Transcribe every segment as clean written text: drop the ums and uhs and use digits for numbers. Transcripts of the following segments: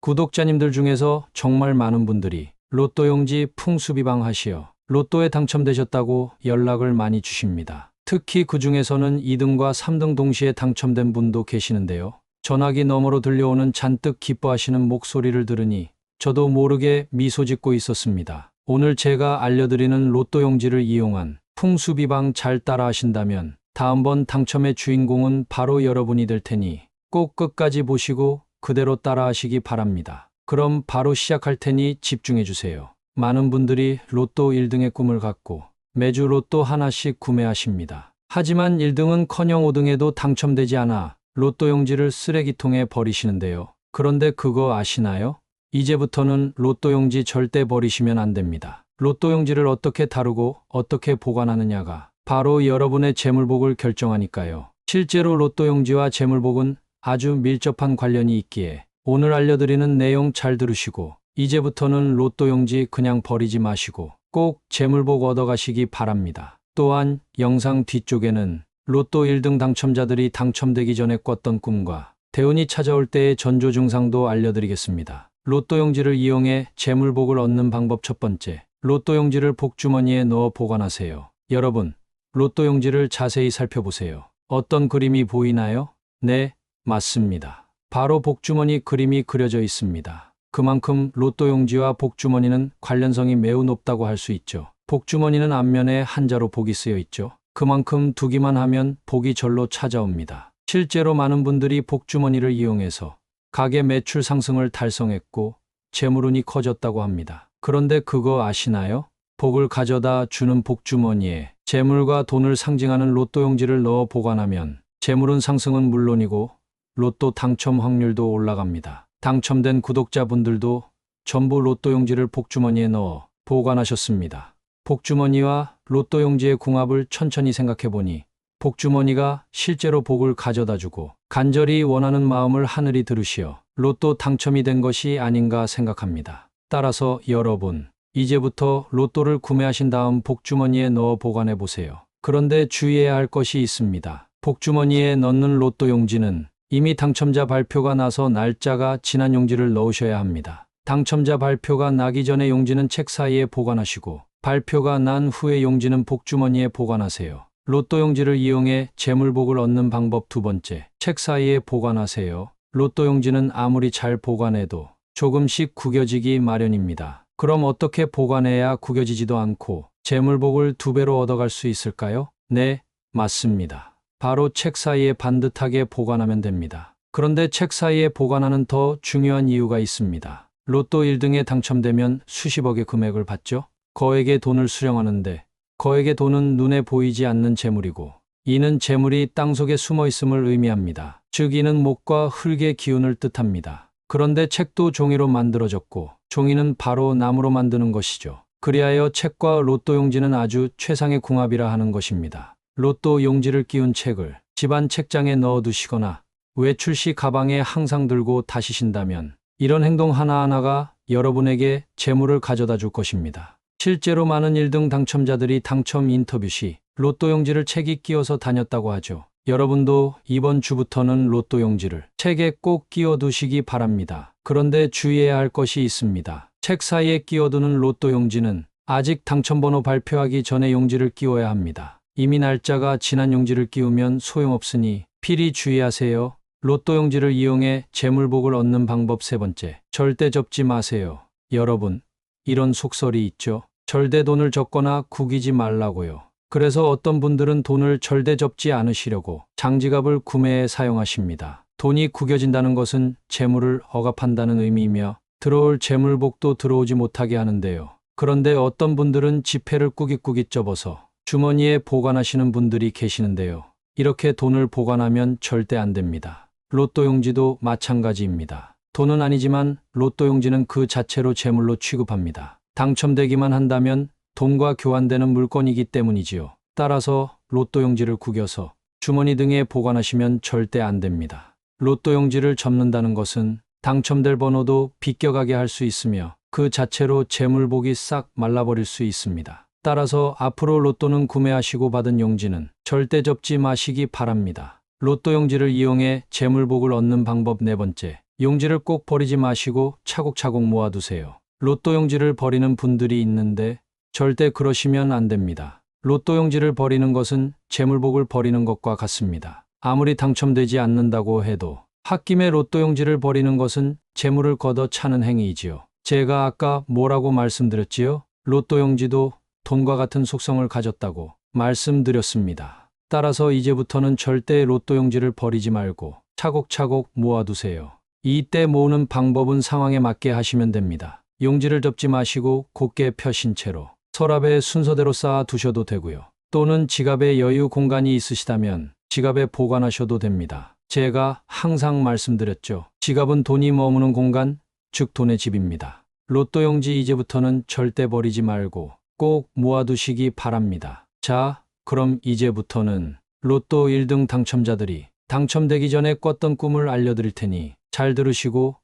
구독자님들 중에서 정말 많은 분들이 로또 용지 풍수비방 하시어 로또에 당첨되셨다고 연락을 많이 주십니다. 특히 그 중에서는 2등과 3등 동시에 당첨된 분도 계시는데요. 전화기 너머로 들려오는 잔뜩 기뻐하시는 목소리를 들으니 저도 모르게 미소 짓고 있었습니다. 오늘 제가 알려드리는 로또 용지를 이용한 풍수비방 잘 따라 하신다면 다음번 당첨의 주인공은 바로 여러분이 될 테니 꼭 끝까지 보시고 그대로 따라 하시기 바랍니다. 그럼 바로 시작할 테니 집중해 주세요. 많은 분들이 로또 1등의 꿈을 갖고 매주 로또 하나씩 구매하십니다. 하지만 1등은커녕 5등에도 당첨되지 않아 로또 용지를 쓰레기통에 버리시는데요. 그런데 그거 아시나요? 이제부터는 로또 용지 절대 버리시면 안 됩니다. 로또 용지를 어떻게 다루고 어떻게 보관하느냐가 바로 여러분의 재물복을 결정하니까요. 실제로 로또 용지와 재물복은 아주 밀접한 관련이 있기에 오늘 알려드리는 내용 잘 들으시고 이제부터는 로또 용지 그냥 버리지 마시고 꼭 재물복 얻어가시기 바랍니다. 또한 영상 뒤쪽에는 로또 1등 당첨자들이 당첨되기 전에 꿨던 꿈과 대운이 찾아올 때의 전조 증상도 알려드리겠습니다. 로또 용지를 이용해 재물복을 얻는 방법 첫 번째, 로또 용지를 복주머니에 넣어 보관하세요. 여러분, 로또 용지를 자세히 살펴보세요. 어떤 그림이 보이나요? 네, 맞습니다. 바로 복주머니 그림이 그려져 있습니다. 그만큼 로또 용지와 복주머니는 관련성이 매우 높다고 할 수 있죠. 복주머니는 앞면에 한자로 복이 쓰여 있죠. 그만큼 두기만 하면 복이 절로 찾아옵니다. 실제로 많은 분들이 복주머니를 이용해서 가게 매출 상승을 달성했고 재물운이 커졌다고 합니다. 그런데 그거 아시나요? 복을 가져다 주는 복주머니에 재물과 돈을 상징하는 로또 용지를 넣어 보관하면 재물운 상승은 물론이고 로또 당첨 확률도 올라갑니다. 당첨된 구독자분들도 전부 로또 용지를 복주머니에 넣어 보관하셨습니다. 복주머니와 로또 용지의 궁합을 천천히 생각해보니 복주머니가 실제로 복을 가져다주고 간절히 원하는 마음을 하늘이 들으시어 로또 당첨이 된 것이 아닌가 생각합니다. 따라서 여러분, 이제부터 로또를 구매하신 다음 복주머니에 넣어 보관해 보세요. 그런데 주의해야 할 것이 있습니다. 복주머니에 넣는 로또 용지는 이미 당첨자 발표가 나서 날짜가 지난 용지를 넣으셔야 합니다. 당첨자 발표가 나기 전에 용지는 책 사이에 보관하시고 발표가 난 후에 용지는 복주머니에 보관하세요. 로또 용지를 이용해 재물복을 얻는 방법 두 번째, 책 사이에 보관하세요. 로또 용지는 아무리 잘 보관해도 조금씩 구겨지기 마련입니다. 그럼 어떻게 보관해야 구겨지지도 않고 재물복을 2배로 얻어갈 수 있을까요? 네, 맞습니다. 바로 책 사이에 반듯하게 보관하면 됩니다. 그런데 책 사이에 보관하는 더 중요한 이유가 있습니다. 로또 1등에 당첨되면 수십억의 금액을 받죠? 거액의 돈을 수령하는데 거액의 돈은 눈에 보이지 않는 재물이고 이는 재물이 땅속에 숨어 있음을 의미합니다. 즉 이는 목과 흙의 기운을 뜻합니다. 그런데 책도 종이로 만들어졌고 종이는 바로 나무로 만드는 것이죠. 그리하여 책과 로또 용지는 아주 최상의 궁합이라 하는 것입니다. 로또 용지를 끼운 책을 집안 책장에 넣어두시거나 외출 시 가방에 항상 들고 다니신다면 이런 행동 하나하나가 여러분에게 재물을 가져다 줄 것입니다. 실제로 많은 1등 당첨자들이 당첨 인터뷰 시 로또 용지를 책이 끼어서 다녔다고 하죠. 여러분도 이번 주부터는 로또 용지를 책에 꼭 끼워 두시기 바랍니다. 그런데 주의해야 할 것이 있습니다. 책 사이에 끼워두는 로또 용지는 아직 당첨번호 발표하기 전에 용지를 끼워야 합니다. 이미 날짜가 지난 용지를 끼우면 소용없으니 필히 주의하세요. 로또 용지를 이용해 재물복을 얻는 방법 세 번째, 절대 접지 마세요. 여러분, 이런 속설이 있죠. 절대 돈을 접거나 구기지 말라고요. 그래서 어떤 분들은 돈을 절대 접지 않으시려고 장지갑을 구매해 사용하십니다. 돈이 구겨진다는 것은 재물을 억압한다는 의미이며 들어올 재물복도 들어오지 못하게 하는데요. 그런데 어떤 분들은 지폐를 꾸깃꾸깃 접어서 주머니에 보관하시는 분들이 계시는데요. 이렇게 돈을 보관하면 절대 안 됩니다. 로또 용지도 마찬가지입니다. 돈은 아니지만 로또 용지는 그 자체로 재물로 취급합니다. 당첨되기만 한다면 돈과 교환되는 물건이기 때문이지요. 따라서 로또 용지를 구겨서 주머니 등에 보관하시면 절대 안 됩니다. 로또 용지를 접는다는 것은 당첨될 번호도 비껴가게 할 수 있으며 그 자체로 재물복이 싹 말라버릴 수 있습니다. 따라서 앞으로 로또는 구매하시고 받은 용지는 절대 접지 마시기 바랍니다. 로또 용지를 이용해 재물복을 얻는 방법 네 번째, 용지를 꼭 버리지 마시고 차곡차곡 모아두세요. 로또 용지를 버리는 분들이 있는데 절대 그러시면 안 됩니다. 로또 용지를 버리는 것은 재물복을 버리는 것과 같습니다. 아무리 당첨되지 않는다고 해도 홧김에 로또 용지를 버리는 것은 재물을 걷어 차는 행위이지요. 제가 아까 뭐라고 말씀드렸지요? 로또 용지도 돈과 같은 속성을 가졌다고 말씀드렸습니다. 따라서 이제부터는 절대 로또 용지를 버리지 말고 차곡차곡 모아두세요. 이때 모으는 방법은 상황에 맞게 하시면 됩니다. 용지를 접지 마시고 곧게 펴신 채로 서랍에 순서대로 쌓아 두셔도 되고요. 또는 지갑에 여유 공간이 있으시다면 지갑에 보관하셔도 됩니다. 제가 항상 말씀드렸죠. 지갑은 돈이 머무는 공간, 즉 돈의 집입니다. 로또 용지 이제부터는 절대 버리지 말고 꼭 모아두시기 바랍니다. 자, 그럼 이제부터는 로또 1등 당첨자들이 당첨되기 전에 꿨던 꿈을 알려드릴 테니 잘 들으시고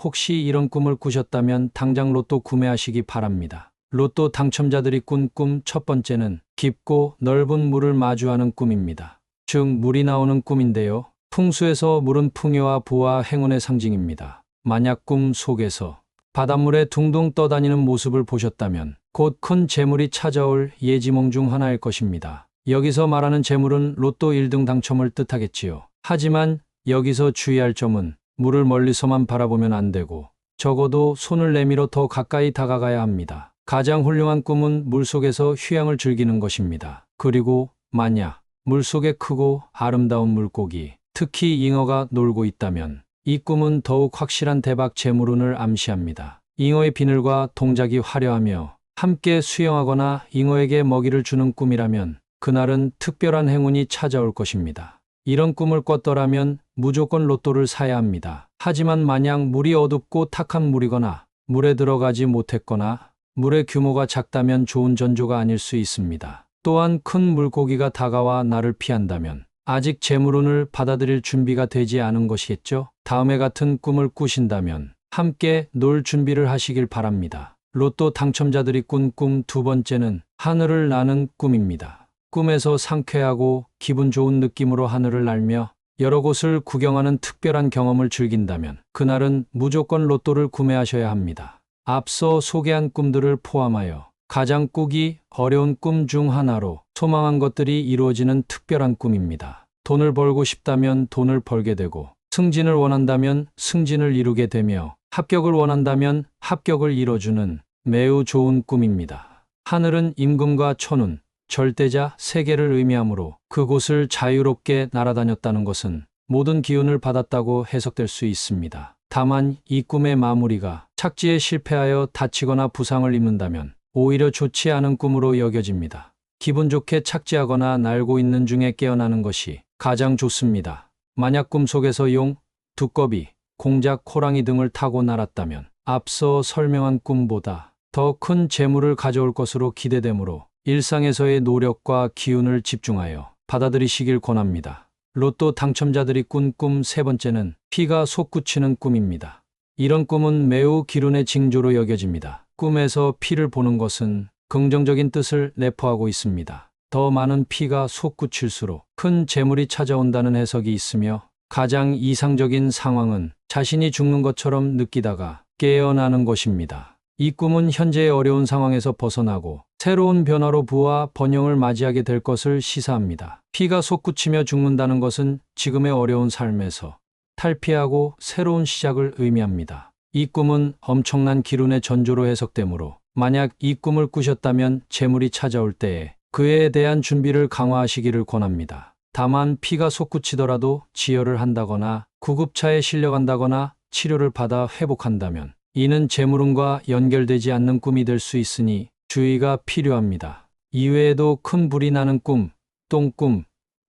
혹시 이런 꿈을 꾸셨다면 당장 로또 구매하시기 바랍니다. 로또 당첨자들이 꾼 꿈 첫 번째는 깊고 넓은 물을 마주하는 꿈입니다. 즉 물이 나오는 꿈인데요. 풍수에서 물은 풍요와 부와 행운의 상징입니다. 만약 꿈 속에서 바닷물에 둥둥 떠다니는 모습을 보셨다면 곧 큰 재물이 찾아올 예지몽 중 하나일 것입니다. 여기서 말하는 재물은 로또 1등 당첨을 뜻하겠지요. 하지만 여기서 주의할 점은 물을 멀리서만 바라보면 안 되고 적어도 손을 내밀어 더 가까이 다가가야 합니다. 가장 훌륭한 꿈은 물속에서 휴양을 즐기는 것입니다. 그리고 만약 물속에 크고 아름다운 물고기, 특히 잉어가 놀고 있다면 이 꿈은 더욱 확실한 대박 재물운을 암시합니다. 잉어의 비늘과 동작이 화려하며 함께 수영하거나 잉어에게 먹이를 주는 꿈이라면 그날은 특별한 행운이 찾아올 것입니다. 이런 꿈을 꿨더라면 무조건 로또를 사야 합니다. 하지만 만약 물이 어둡고 탁한 물이거나 물에 들어가지 못했거나 물의 규모가 작다면 좋은 전조가 아닐 수 있습니다. 또한 큰 물고기가 다가와 나를 피한다면 아직 재물운을 받아들일 준비가 되지 않은 것이겠죠? 다음에 같은 꿈을 꾸신다면 함께 놀 준비를 하시길 바랍니다. 로또 당첨자들이 꾼 꿈 두 번째는 하늘을 나는 꿈입니다. 꿈에서 상쾌하고 기분 좋은 느낌으로 하늘을 날며 여러 곳을 구경하는 특별한 경험을 즐긴다면 그날은 무조건 로또를 구매하셔야 합니다. 앞서 소개한 꿈들을 포함하여 가장 꾸기 어려운 꿈 중 하나로 소망한 것들이 이루어지는 특별한 꿈입니다. 돈을 벌고 싶다면 돈을 벌게 되고 승진을 원한다면 승진을 이루게 되며 합격을 원한다면 합격을 이뤄주는 매우 좋은 꿈입니다. 하늘은 임금과 천운, 절대자 세 개를 의미하므로 그곳을 자유롭게 날아다녔다는 것은 모든 기운을 받았다고 해석될 수 있습니다. 다만 이 꿈의 마무리가 착지에 실패하여 다치거나 부상을 입는다면 오히려 좋지 않은 꿈으로 여겨집니다. 기분 좋게 착지하거나 날고 있는 중에 깨어나는 것이 가장 좋습니다. 만약 꿈속에서 용, 두꺼비, 공작, 호랑이 등을 타고 날았다면 앞서 설명한 꿈보다 더 큰 재물을 가져올 것으로 기대되므로 일상에서의 노력과 기운을 집중하여 받아들이시길 권합니다. 로또 당첨자들이 꾼 꿈 세 번째는 피가 솟구치는 꿈입니다. 이런 꿈은 매우 기운의 징조로 여겨집니다. 꿈에서 피를 보는 것은 긍정적인 뜻을 내포하고 있습니다. 더 많은 피가 솟구칠수록 큰 재물이 찾아온다는 해석이 있으며 가장 이상적인 상황은 자신이 죽는 것처럼 느끼다가 깨어나는 것입니다. 이 꿈은 현재의 어려운 상황에서 벗어나고 새로운 변화로 부와 번영을 맞이하게 될 것을 시사합니다. 피가 솟구치며 죽는다는 것은 지금의 어려운 삶에서 탈피하고 새로운 시작을 의미합니다. 이 꿈은 엄청난 기운의 전조로 해석되므로 만약 이 꿈을 꾸셨다면 재물이 찾아올 때에 그에 대한 준비를 강화하시기를 권합니다. 다만 피가 솟구치더라도 지혈을 한다거나 구급차에 실려간다거나 치료를 받아 회복한다면 이는 재물운과 연결되지 않는 꿈이 될 수 있으니 주의가 필요합니다. 이외에도 큰 불이 나는 꿈, 똥꿈,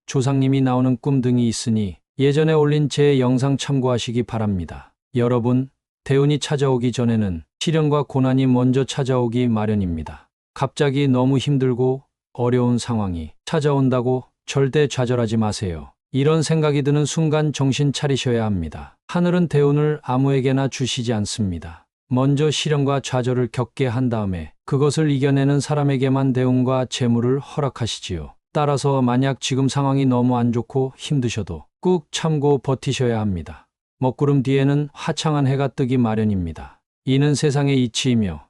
조상님이 나오는 꿈 등이 있으니 예전에 올린 제 영상 참고하시기 바랍니다. 여러분, 대운이 찾아오기 전에는 시련과 고난이 먼저 찾아오기 마련입니다. 갑자기 너무 힘들고 어려운 상황이 찾아온다고 절대 좌절하지 마세요. 이런 생각이 드는 순간 정신 차리셔야 합니다. 하늘은 대운을 아무에게나 주시지 않습니다. 먼저 시련과 좌절을 겪게 한 다음에 그것을 이겨내는 사람에게만 대운과 재물을 허락하시지요. 따라서 만약 지금 상황이 너무 안 좋고 힘드셔도 꾹 참고 버티셔야 합니다. 먹구름 뒤에는 화창한 해가 뜨기 마련입니다. 이는 세상의 이치이며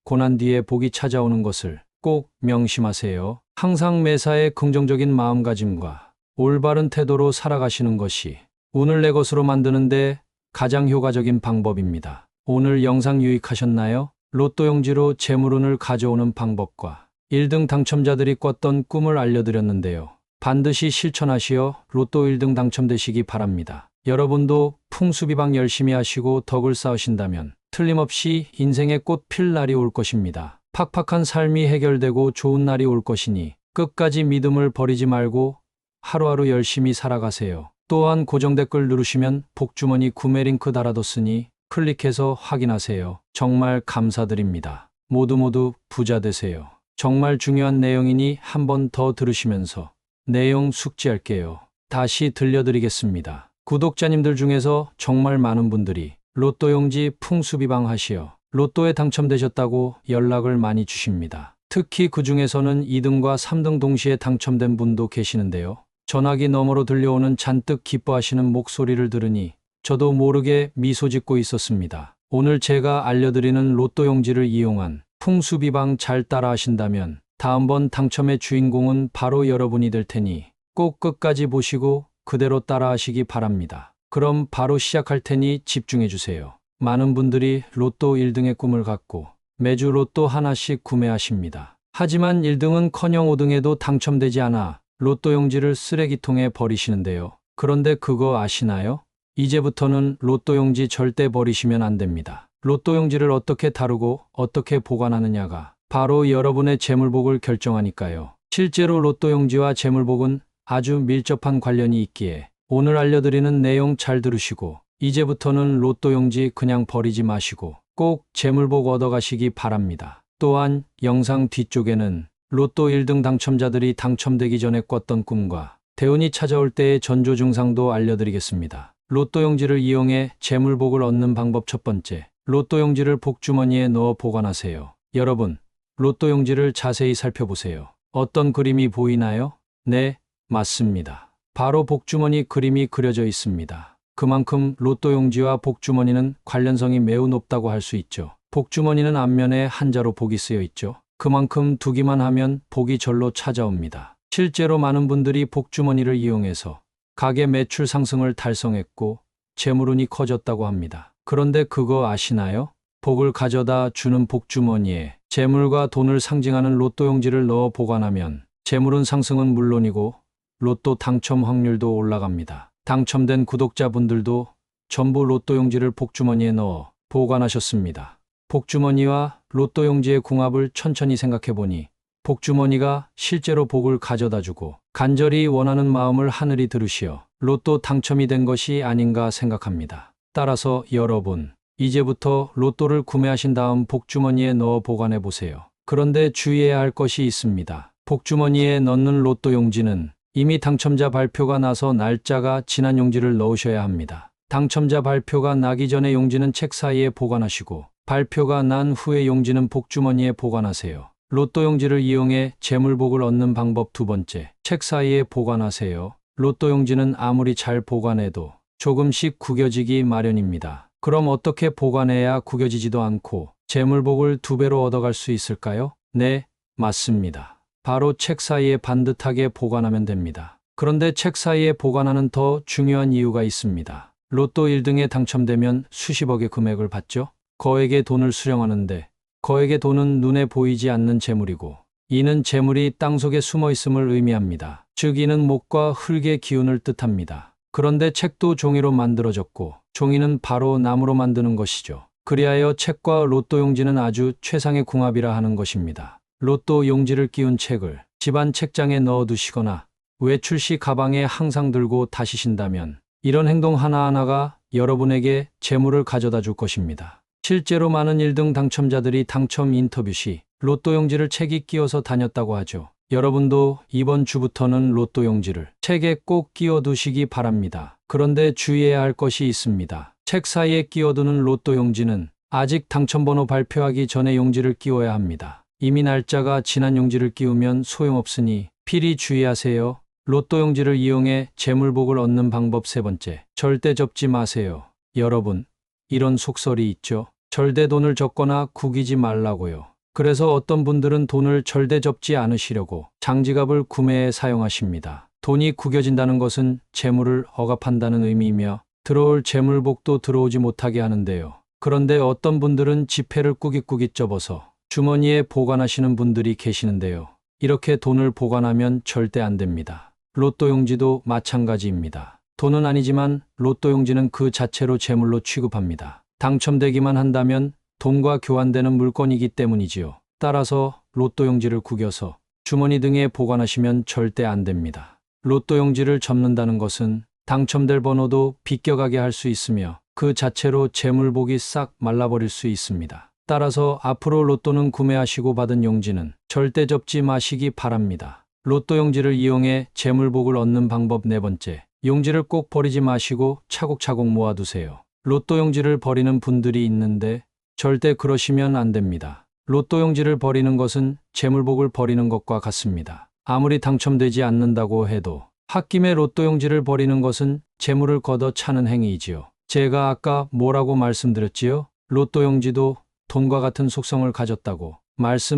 고난 뒤에 복이 찾아오는 것을 꼭 명심하세요. 항상 매사에 긍정적인 마음가짐과 올바른 태도로 살아가시는 것이 운을 내 것으로 만드는데 가장 효과적인 방법입니다. 오늘 영상 유익하셨나요? 로또 용지로 재물운을 가져오는 방법과 1등 당첨자들이 꿨던 꿈을 알려드렸는데요. 반드시 실천하시어 로또 1등 당첨되시기 바랍니다. 여러분도 풍수비방 열심히 하시고 덕을 쌓으신다면 틀림없이 인생의 꽃 필 날이 올 것입니다. 팍팍한 삶이 해결되고 좋은 날이 올 것이니 끝까지 믿음을 버리지 말고 하루하루 열심히 살아가세요. 또한 고정 댓글 누르시면 복주머니 구매 링크 달아뒀으니 클릭해서 확인하세요. 정말 감사드립니다. 모두 부자 되세요. 정말 중요한 내용이니 한 번 더 들으시면서 내용 숙지할게요. 다시 들려드리겠습니다. 구독자님들 중에서 정말 많은 분들이 로또 용지 풍수비방 하시어 로또에 당첨되셨다고 연락을 많이 주십니다. 특히 그 중에서는 2등과 3등 동시에 당첨된 분도 계시는데요. 전화기 너머로 들려오는 잔뜩 기뻐하시는 목소리를 들으니 저도 모르게 미소 짓고 있었습니다. 오늘 제가 알려드리는 로또 용지를 이용한 풍수비방 잘 따라하신다면 다음번 당첨의 주인공은 바로 여러분이 될 테니 꼭 끝까지 보시고 그대로 따라하시기 바랍니다. 그럼 바로 시작할 테니 집중해 주세요. 많은 분들이 로또 1등의 꿈을 갖고 매주 로또 하나씩 구매하십니다. 하지만 1등은커녕 5등에도 당첨되지 않아 로또 용지를 쓰레기통에 버리시는데요. 그런데 그거 아시나요? 이제부터는 로또 용지 절대 버리시면 안 됩니다. 로또 용지를 어떻게 다루고 어떻게 보관하느냐가 바로 여러분의 재물복을 결정하니까요. 실제로 로또 용지와 재물복은 아주 밀접한 관련이 있기에 오늘 알려드리는 내용 잘 들으시고 이제부터는 로또 용지 그냥 버리지 마시고 꼭 재물복 얻어가시기 바랍니다. 또한 영상 뒤쪽에는 로또 1등 당첨자들이 당첨되기 전에 꿨던 꿈과 대운이 찾아올 때의 전조 증상도 알려드리겠습니다. 로또 용지를 이용해 재물복을 얻는 방법 첫 번째, 로또 용지를 복주머니에 넣어 보관하세요. 여러분, 로또 용지를 자세히 살펴보세요. 어떤 그림이 보이나요? 네, 맞습니다. 바로 복주머니 그림이 그려져 있습니다. 그만큼 로또 용지와 복주머니는 관련성이 매우 높다고 할 수 있죠. 복주머니는 앞면에 한자로 복이 쓰여 있죠. 그만큼 두기만 하면 복이 절로 찾아옵니다. 실제로 많은 분들이 복주머니를 이용해서 가게 매출 상승을 달성했고 재물운이 커졌다고 합니다. 그런데 그거 아시나요? 복을 가져다 주는 복주머니에 재물과 돈을 상징하는 로또 용지를 넣어 보관하면 재물운 상승은 물론이고 로또 당첨 확률도 올라갑니다. 당첨된 구독자분들도 전부 로또 용지를 복주머니에 넣어 보관하셨습니다. 복주머니와 로또 용지의 궁합을 천천히 생각해보니 복주머니가 실제로 복을 가져다주고 간절히 원하는 마음을 하늘이 들으시어 로또 당첨이 된 것이 아닌가 생각합니다. 따라서 여러분, 이제부터 로또를 구매하신 다음 복주머니에 넣어 보관해보세요. 그런데 주의해야 할 것이 있습니다. 복주머니에 넣는 로또 용지는 이미 당첨자 발표가 나서 날짜가 지난 용지를 넣으셔야 합니다. 당첨자 발표가 나기 전에 용지는 책 사이에 보관하시고 발표가 난 후에 용지는 복주머니에 보관하세요. 로또 용지를 이용해 재물복을 얻는 방법 두 번째, 책 사이에 보관하세요. 로또 용지는 아무리 잘 보관해도 조금씩 구겨지기 마련입니다. 그럼 어떻게 보관해야 구겨지지도 않고 재물복을 2배로 얻어갈 수 있을까요? 네, 맞습니다. 바로 책 사이에 반듯하게 보관하면 됩니다. 그런데 책 사이에 보관하는 더 중요한 이유가 있습니다. 로또 1등에 당첨되면 수십억의 금액을 받죠? 거액의 돈을 수령하는데 거액의 돈은 눈에 보이지 않는 재물이고 이는 재물이 땅속에 숨어 있음을 의미합니다. 즉 이는 목과 흙의 기운을 뜻합니다. 그런데 책도 종이로 만들어졌고 종이는 바로 나무로 만드는 것이죠. 그리하여 책과 로또 용지는 아주 최상의 궁합이라 하는 것입니다. 로또 용지를 끼운 책을 집안 책장에 넣어두시거나 외출 시 가방에 항상 들고 다니신다면 이런 행동 하나하나가 여러분에게 재물을 가져다 줄 것입니다. 실제로 많은 1등 당첨자들이 당첨 인터뷰 시 로또 용지를 책이 끼어서 다녔다고 하죠. 여러분도 이번 주부터는 로또 용지를 책에 꼭 끼워 두시기 바랍니다. 그런데 주의해야 할 것이 있습니다. 책 사이에 끼워두는 로또 용지는 아직 당첨번호 발표하기 전에 용지를 끼워야 합니다. 이미 날짜가 지난 용지를 끼우면 소용없으니 필히 주의하세요. 로또 용지를 이용해 재물복을 얻는 방법 세 번째, 절대 접지 마세요. 여러분, 이런 속설이 있죠. 절대 돈을 접거나 구기지 말라고요. 그래서 어떤 분들은 돈을 절대 접지 않으시려고 장지갑을 구매해 사용하십니다. 돈이 구겨진다는 것은 재물을 억압한다는 의미이며 들어올 재물복도 들어오지 못하게 하는데요. 그런데 어떤 분들은 지폐를 꾸깃꾸깃 접어서 주머니에 보관하시는 분들이 계시는데요. 이렇게 돈을 보관하면 절대 안 됩니다. 로또 용지도 마찬가지입니다. 돈은 아니지만 로또 용지는 그 자체로 재물로 취급합니다. 당첨되기만 한다면 돈과 교환되는 물건이기 때문이지요. 따라서 로또 용지를 구겨서 주머니 등에 보관하시면 절대 안 됩니다. 로또 용지를 접는다는 것은 당첨될 번호도 비껴가게 할 수 있으며 그 자체로 재물복이 싹 말라버릴 수 있습니다. 따라서 앞으로 로또는 구매하시고 받은 용지는 절대 접지 마시기 바랍니다. 로또 용지를 이용해 재물복을 얻는 방법 네 번째, 용지를 꼭 버리지 마시고 차곡차곡 모아두세요. 로또 용지를 버리는 분들이 있는데 절대 그러시면 안 됩니다. 로또 용지를 버리는 것은 재물복을 버리는 것과 같습니다. 아무리 당첨되지 않는다고 해도 홧김에 로또 용지를 버리는 것은 재물을 걷어 차는 행위이지요. 제가 아까 뭐라고 말씀드렸지요? 로또 용지도 돈과 같은 속성을 가졌다고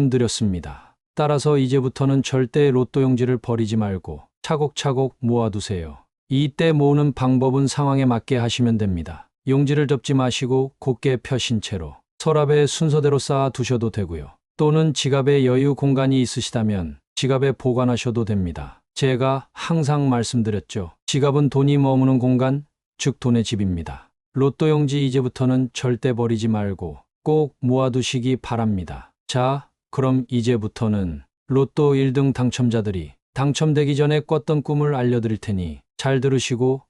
말씀드렸습니다. 따라서 이제부터는 절대 로또 용지를 버리지 말고 차곡차곡 모아두세요. 이때 모으는 방법은 상황에 맞게 하시면 됩니다. 용지를 접지 마시고 곧게 펴신 채로 서랍에 순서대로 쌓아 두셔도 되고요. 또는 지갑에 여유 공간이 있으시다면 지갑에 보관하셔도 됩니다. 제가 항상 말씀드렸죠. 지갑은 돈이 머무는 공간, 즉 돈의 집입니다. 로또 용지 이제부터는 절대 버리지 말고 꼭 모아두시기 바랍니다. 자, 그럼 이제부터는 로또 1등 당첨자들이 당첨되기 전에 꿨던 꿈을 알려드릴 테니 잘 들으시고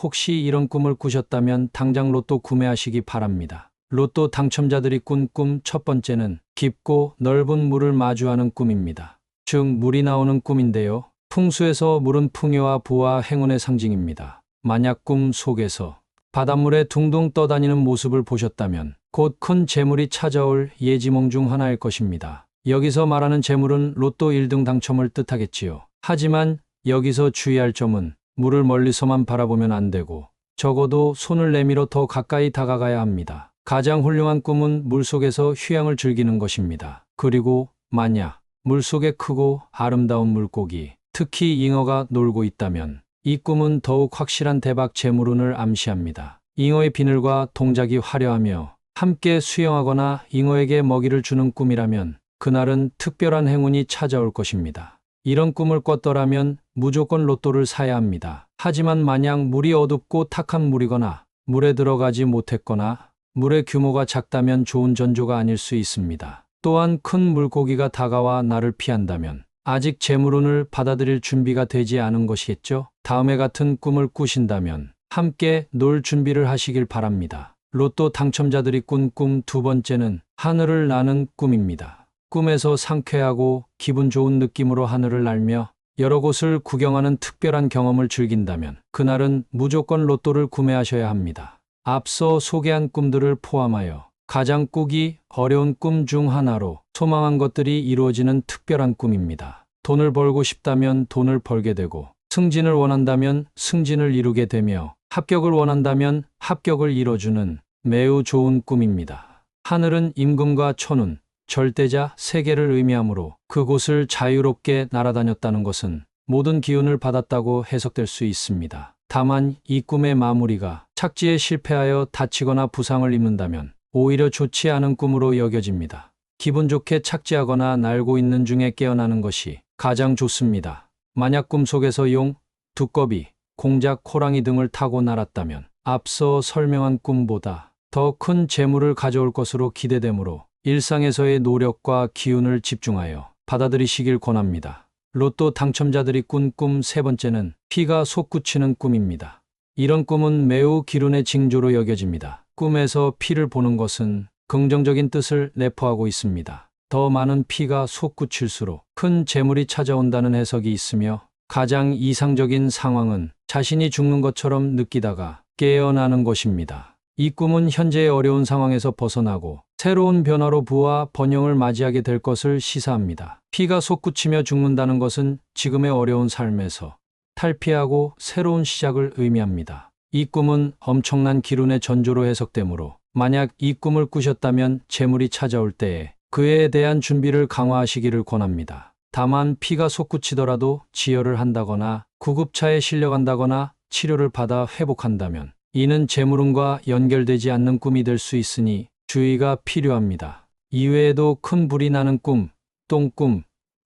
혹시 이런 꿈을 꾸셨다면 당장 로또 구매하시기 바랍니다. 로또 당첨자들이 꾼 꿈 첫 번째는 깊고 넓은 물을 마주하는 꿈입니다. 즉 물이 나오는 꿈인데요. 풍수에서 물은 풍요와 부와 행운의 상징입니다. 만약 꿈 속에서 바닷물에 둥둥 떠다니는 모습을 보셨다면 곧 큰 재물이 찾아올 예지몽 중 하나일 것입니다. 여기서 말하는 재물은 로또 1등 당첨을 뜻하겠지요. 하지만 여기서 주의할 점은 물을 멀리서만 바라보면 안 되고 적어도 손을 내밀어 더 가까이 다가가야 합니다. 가장 훌륭한 꿈은 물속에서 휴양을 즐기는 것입니다. 그리고 만약 물속에 크고 아름다운 물고기, 특히 잉어가 놀고 있다면 이 꿈은 더욱 확실한 대박 재물운을 암시합니다. 잉어의 비늘과 동작이 화려하며 함께 수영하거나 잉어에게 먹이를 주는 꿈이라면 그날은 특별한 행운이 찾아올 것입니다. 이런 꿈을 꿨더라면 무조건 로또를 사야 합니다. 하지만 만약 물이 어둡고 탁한 물이거나 물에 들어가지 못했거나 물의 규모가 작다면 좋은 전조가 아닐 수 있습니다. 또한 큰 물고기가 다가와 나를 피한다면 아직 재물운을 받아들일 준비가 되지 않은 것이겠죠? 다음에 같은 꿈을 꾸신다면 함께 놀 준비를 하시길 바랍니다. 로또 당첨자들이 꾼 꿈 두 번째는 하늘을 나는 꿈입니다. 꿈에서 상쾌하고 기분 좋은 느낌으로 하늘을 날며 여러 곳을 구경하는 특별한 경험을 즐긴다면 그날은 무조건 로또를 구매하셔야 합니다. 앞서 소개한 꿈들을 포함하여 가장 꾸기 어려운 꿈 중 하나로 소망한 것들이 이루어지는 특별한 꿈입니다. 돈을 벌고 싶다면 돈을 벌게 되고 승진을 원한다면 승진을 이루게 되며 합격을 원한다면 합격을 이뤄주는 매우 좋은 꿈입니다. 하늘은 임금과 천운, 절대자 세 개를 의미하므로 그곳을 자유롭게 날아다녔다는 것은 모든 기운을 받았다고 해석될 수 있습니다. 다만 이 꿈의 마무리가 착지에 실패하여 다치거나 부상을 입는다면 오히려 좋지 않은 꿈으로 여겨집니다. 기분 좋게 착지하거나 날고 있는 중에 깨어나는 것이 가장 좋습니다. 만약 꿈속에서 용, 두꺼비, 공작, 호랑이 등을 타고 날았다면 앞서 설명한 꿈보다 더 큰 재물을 가져올 것으로 기대되므로 일상에서의 노력과 기운을 집중하여 받아들이시길 권합니다. 로또 당첨자들이 꾼 꿈 세 번째는 피가 솟구치는 꿈입니다. 이런 꿈은 매우 기운의 징조로 여겨집니다. 꿈에서 피를 보는 것은 긍정적인 뜻을 내포하고 있습니다. 더 많은 피가 솟구칠수록 큰 재물이 찾아온다는 해석이 있으며 가장 이상적인 상황은 자신이 죽는 것처럼 느끼다가 깨어나는 것입니다. 이 꿈은 현재의 어려운 상황에서 벗어나고 새로운 변화로 부와 번영을 맞이하게 될 것을 시사합니다. 피가 솟구치며 죽는다는 것은 지금의 어려운 삶에서 탈피하고 새로운 시작을 의미합니다. 이 꿈은 엄청난 기운의 전조로 해석되므로 만약 이 꿈을 꾸셨다면 재물이 찾아올 때에 그에 대한 준비를 강화하시기를 권합니다. 다만 피가 솟구치더라도 지혈을 한다거나 구급차에 실려간다거나 치료를 받아 회복한다면 이는 재물운과 연결되지 않는 꿈이 될 수 있으니 주의가 필요합니다. 이외에도 큰 불이 나는 꿈, 똥꿈,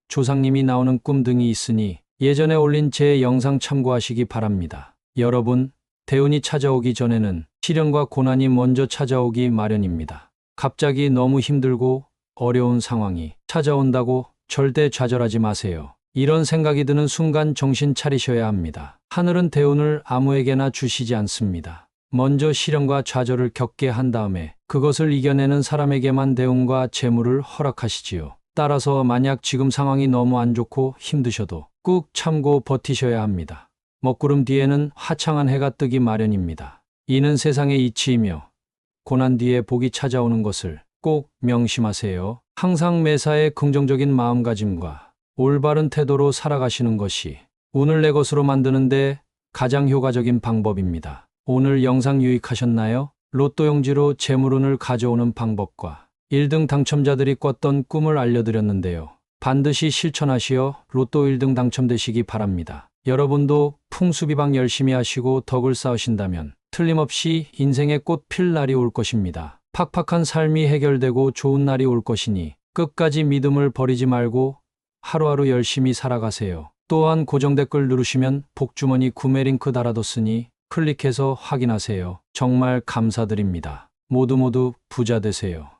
조상님이 나오는 꿈 등이 있으니 예전에 올린 제 영상 참고하시기 바랍니다. 여러분, 대운이 찾아오기 전에는 시련과 고난이 먼저 찾아오기 마련입니다. 갑자기 너무 힘들고 어려운 상황이 찾아온다고 절대 좌절하지 마세요. 이런 생각이 드는 순간 정신 차리셔야 합니다. 하늘은 대운을 아무에게나 주시지 않습니다. 먼저 시련과 좌절을 겪게 한 다음에 그것을 이겨내는 사람에게만 대운과 재물을 허락하시지요. 따라서 만약 지금 상황이 너무 안 좋고 힘드셔도 꾹 참고 버티셔야 합니다. 먹구름 뒤에는 화창한 해가 뜨기 마련입니다. 이는 세상의 이치이며 고난 뒤에 복이 찾아오는 것을 꼭 명심하세요. 항상 매사에 긍정적인 마음가짐과 올바른 태도로 살아가시는 것이 운을 내 것으로 만드는데 가장 효과적인 방법입니다. 오늘 영상 유익하셨나요? 로또 용지로 재물운을 가져오는 방법과 1등 당첨자들이 꿨던 꿈을 알려드렸는데요. 반드시 실천하시어 로또 1등 당첨되시기 바랍니다. 여러분도 풍수비방 열심히 하시고 덕을 쌓으신다면 틀림없이 인생의 꽃 필 날이 올 것입니다. 팍팍한 삶이 해결되고 좋은 날이 올 것이니 끝까지 믿음을 버리지 말고 하루하루 열심히 살아가세요. 또한 고정 댓글 누르시면 복주머니 구매 링크 달아뒀으니 클릭해서 확인하세요. 정말 감사드립니다. 모두 부자 되세요.